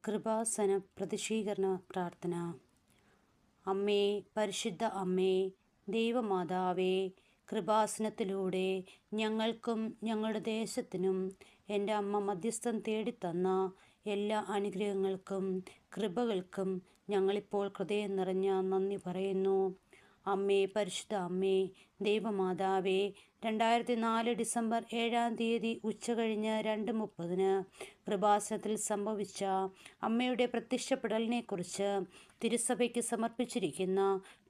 കൃപാസന പ്രതിഷീകരണ പ്രാർത്ഥന. അമ്മേ, പരിശുദ്ധ അമ്മേ, ദൈവമാതാവേ, കൃപാസനത്തിലൂടെ ഞങ്ങൾക്കും ഞങ്ങളുടെ ദേശത്തിനും എൻ്റെ അമ്മ മധ്യസ്ഥം തേടിത്തന്ന എല്ലാ അനുഗ്രഹങ്ങൾക്കും കൃപകൾക്കും ഞങ്ങളിപ്പോൾ ഹൃദയം നിറഞ്ഞ നന്ദി പറയുന്നു. അമ്മേ, പരിശുദ്ധ അമ്മേ, ദൈവമാതാവേ, 2004 ഡിസംബർ 7 ഉച്ചകഴിഞ്ഞ് 2:30 കൃപാസനത്തിൽ സംഭവിച്ച അമ്മയുടെ പ്രത്യക്ഷപ്പെടലിനെക്കുറിച്ച് തിരുസഭയ്ക്ക് സമർപ്പിച്ചിരിക്കുന്ന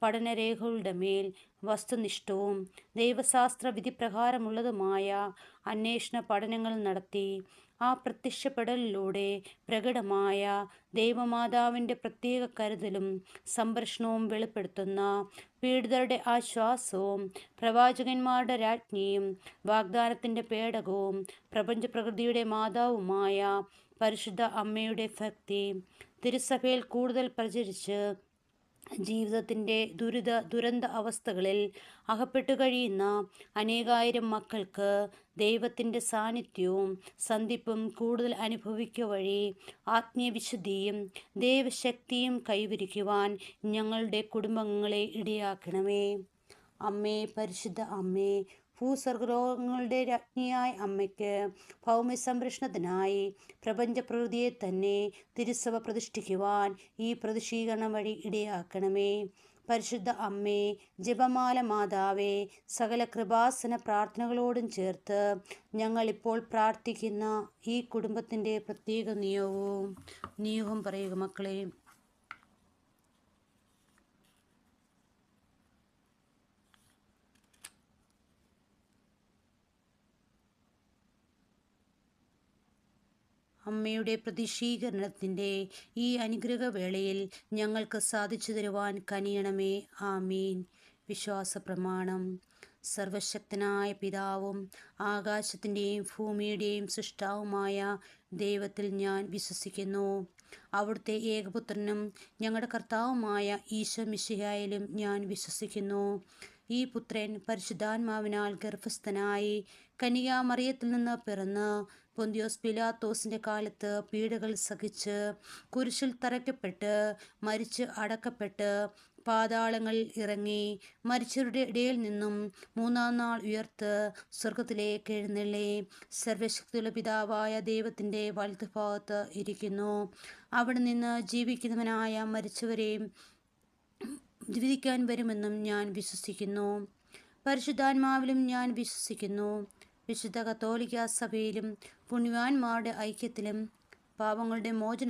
പഠനരേഖകളുടെ മേൽ വസ്തുനിഷ്ഠവും ദൈവശാസ്ത്ര വിധിപ്രകാരമുള്ളതുമായ അന്വേഷണ പഠനങ്ങൾ നടത്തി ആ പ്രത്യക്ഷപ്പെടലിലൂടെ പ്രകടമായ ദൈവമാതാവിൻ്റെ പ്രത്യേക കരുതലും സംരക്ഷണവും വെളിപ്പെടുത്തുന്ന പീഡിതരുടെ ആശ്വാസവും പ്രവാചകന്മാരുടെ രാജ്ഞിയും വാഗ്ദാനത്തിൻ്റെ പേടകവും പ്രപഞ്ചപ്രകൃതിയുടെ മാതാവുമായ പരിശുദ്ധ അമ്മയുടെ ഭക്തി തിരുസഭയിൽ കൂടുതൽ പ്രചരിച്ച് ജീവിതത്തിൻ്റെ ദുരന്ത അവസ്ഥകളിൽ അകപ്പെട്ടു കഴിയുന്ന അനേകായിരം മക്കൾക്ക് ദൈവത്തിൻ്റെ സാന്നിധ്യവും സന്ധിപ്പും കൂടുതൽ അനുഭവിക്കുക വഴി ആത്മീയവിശുദ്ധിയും ദൈവശക്തിയും കൈവരിക്കുവാൻ ഞങ്ങളുടെ കുടുംബങ്ങളെ ഇടയാക്കണമേ. അമ്മേ, പരിശുദ്ധ അമ്മേ, ഭൂസ്വർഗങ്ങളുടെ രാജ്ഞിയായ അമ്മയ്ക്ക് ഭൗമ്യ സംരക്ഷണത്തിനായി പ്രപഞ്ചപ്രകൃതിയെ തന്നെ തിരുസഭ പ്രതിഷ്ഠിക്കുവാൻ ഈ പ്രതിഷീകരണം വഴി ഇടയാക്കണമേ. പരിശുദ്ധ അമ്മേ, ജപമാല മാതാവേ, സകല കൃപാസന പ്രാർത്ഥനകളോടും ചേർത്ത് ഞങ്ങളിപ്പോൾ പ്രാർത്ഥിക്കുന്ന ഈ കുടുംബത്തിൻ്റെ പ്രത്യേക നിയോഗം പറയുക മക്കളെ. അമ്മയുടെ പ്രതിഷീകരണത്തിൻ്റെ ഈ അനുഗ്രഹവേളയിൽ ഞങ്ങൾക്ക് സാധിച്ചു തരുവാൻ കനിയണമേ. ആമീൻ. വിശ്വാസ പ്രമാണം. സർവശക്തനായ പിതാവും ആകാശത്തിൻ്റെയും ഭൂമിയുടെയും സൃഷ്ടാവുമായ ദൈവത്തിൽ ഞാൻ വിശ്വസിക്കുന്നു. അവിടുത്തെ ഏകപുത്രനും ഞങ്ങളുടെ കർത്താവുമായ ഈശോ മിശിഹായിലും ഞാൻ വിശ്വസിക്കുന്നു. ഈ പുത്രൻ പരിശുദ്ധാത്മാവിനാൽ ഗർഭസ്ഥനായി കന്യകാമറിയത്തിൽ നിന്ന് പിറന്ന് പൊന്തിയോസ് പിലാത്തോസിൻ്റെ കാലത്ത് പീഡകൾ സഹിച്ച് കുരിശിൽ തറയ്ക്കപ്പെട്ട് മരിച്ച് അടക്കപ്പെട്ട് പാതാളങ്ങളിൽ ഇറങ്ങി മരിച്ചവരുടെ ഇടയിൽ നിന്നും 3-ാം നാൾ ഉയർത്ത് സ്വർഗത്തിലേക്ക് എഴുന്നള്ളി സർവശക്തിയുള്ള പിതാവായ ദൈവത്തിൻ്റെ വലതുഭാഗത്ത് ഇരിക്കുന്നു. അവിടെ നിന്ന് ജീവിക്കുന്നവനായ മരിച്ചവരെയും വിധിക്കാൻ വരുമെന്നും ഞാൻ വിശ്വസിക്കുന്നു. പരിശുദ്ധാത്മാവിലും ഞാൻ വിശ്വസിക്കുന്നു. വിശുദ്ധ കത്തോലിക്ക സഭയിലും പുണ്യവാന്മാരുടെ ഐക്യത്തിലും പാപങ്ങളുടെ മോചനത്തിലും